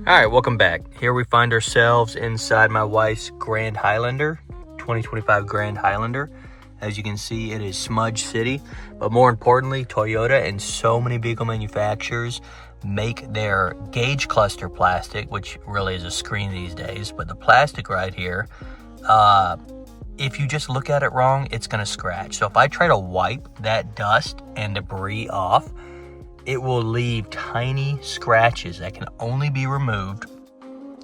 Alright, welcome back. Here we find ourselves inside my wife's Grand Highlander, 2025 Grand Highlander. As you can see, it is Smudge City, but more importantly, Toyota and so many vehicle manufacturers make their gauge cluster plastic, which really is a screen these days, but the plastic right here, if you just look at it wrong, it's going to scratch. So if I try to wipe that dust and debris off, it will leave tiny scratches that can only be removed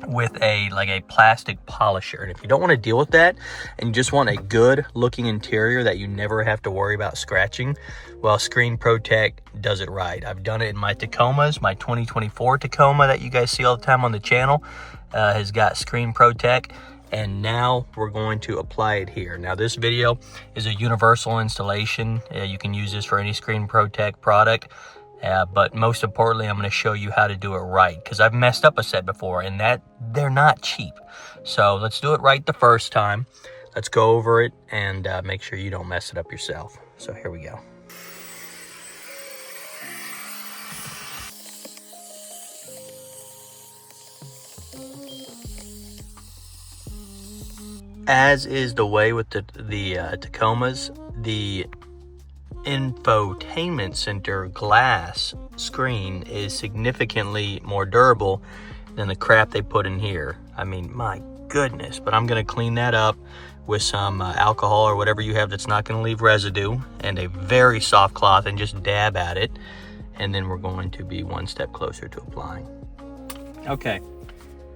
with a plastic polisher. And if you don't want to deal with that and you just want a good looking interior that you never have to worry about scratching, well, Screen Protech does it right. I've done it in my Tacomas. My 2024 Tacoma that you guys see all the time on the channel has got Screen Protech, and now we're going to apply it here. Now this video is a universal installation. You can use this for any Screen Protech product. But most importantly, I'm going to show you how to do it right, because I've messed up a set before and that they're not cheap. So let's do it right the first time. Let's go over it and make sure you don't mess it up yourself. So here we go. As is the way with the Tacomas, the infotainment center glass screen is significantly more durable than the crap they put in here. I mean, my goodness. But I'm going to clean that up with some alcohol or whatever you have that's not going to leave residue, and a very soft cloth, and just dab at it. And then we're going to be one step closer to applying. Okay,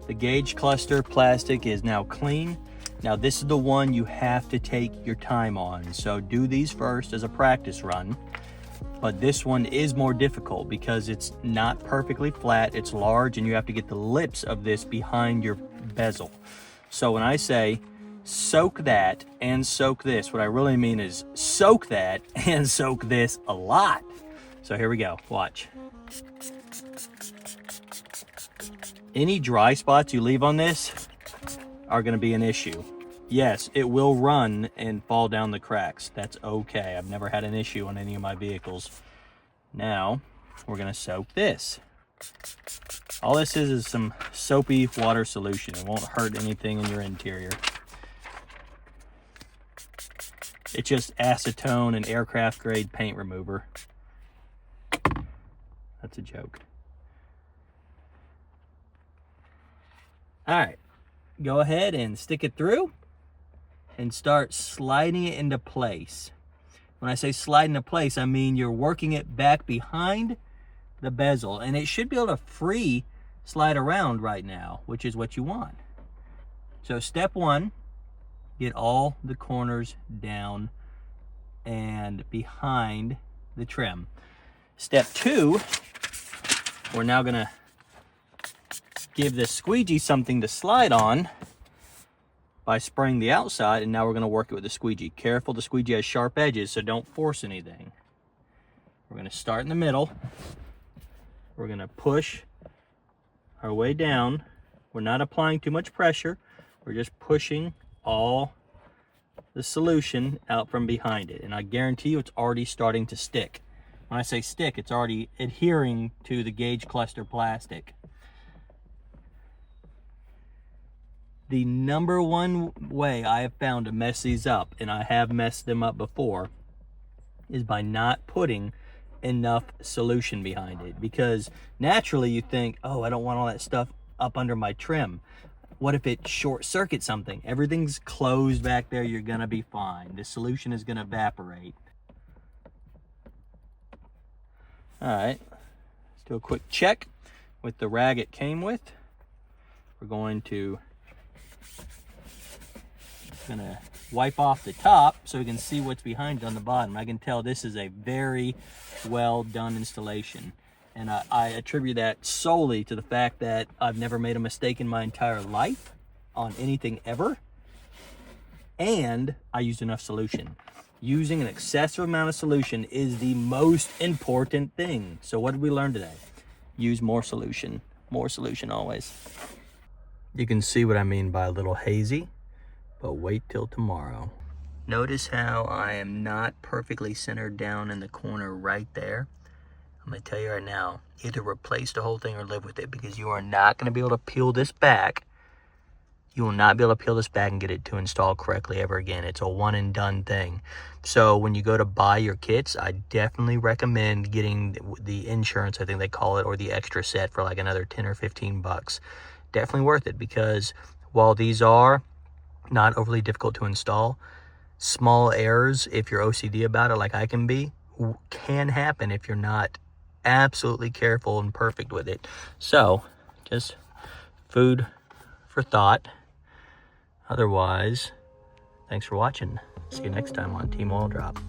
the gauge cluster plastic is now clean. Now this is the one you have to take your time on, so do these first as a practice run. But this one is more difficult because it's not perfectly flat, it's large, and you have to get the lips of this behind your bezel. So when I say soak that and soak this, what I really mean is soak that and soak this a lot. So here we go, watch. Any dry spots you leave on this are going to be an issue. Yes, it will run and fall down the cracks. That's okay. I've never had an issue on any of my vehicles. Now, we're going to soak this. All this is some soapy water solution. It won't hurt anything in your interior. It's just acetone and aircraft grade paint remover. That's a joke. All right. Go ahead and stick it through and start sliding it into place. When I say slide into place, I mean you're working it back behind the bezel, and it should be able to free slide around right now, which is what you want. So step one, get all the corners down and behind the trim. Step two, we're now gonna give this squeegee something to slide on by spraying the outside, and now we're going to work it with the squeegee. Careful, the squeegee has sharp edges, so don't force anything. We're going to start in the middle. We're going to push our way down. We're not applying too much pressure. We're just pushing all the solution out from behind it, and I guarantee you it's already starting to stick. When I say stick, it's already adhering to the gauge cluster plastic. The number one way I have found to mess these up, and I have messed them up before, is by not putting enough solution behind it. Because naturally you think, oh, I don't want all that stuff up under my trim. What if it short circuits something? Everything's closed back there, you're gonna be fine. The solution is gonna evaporate. All right, let's do a quick check with the rag it came with. We're going to gonna wipe off the top so we can see what's behind it on the bottom. I can tell this is a very well done installation. And I attribute that solely to the fact that I've never made a mistake in my entire life on anything ever. And I used enough solution. Using an excessive amount of solution is the most important thing. So what did we learn today? Use more solution. More solution always. You can see what I mean by a little hazy, but wait till tomorrow. Notice how I am not perfectly centered down in the corner right there. I'm gonna tell you right now, either replace the whole thing or live with it, because you are not gonna be able to peel this back. You will not be able to peel this back and get it to install correctly ever again. It's a one and done thing. So when you go to buy your kits, I definitely recommend getting the insurance, I think they call it, or the extra set for like another 10 or 15 bucks. Definitely worth it, because while these are not overly difficult to install, small errors, if you're OCD about it like I can be, can happen if you're not absolutely careful and perfect with it. So just food for thought. Otherwise, thanks for watching. See you next time on Team Oil Drop.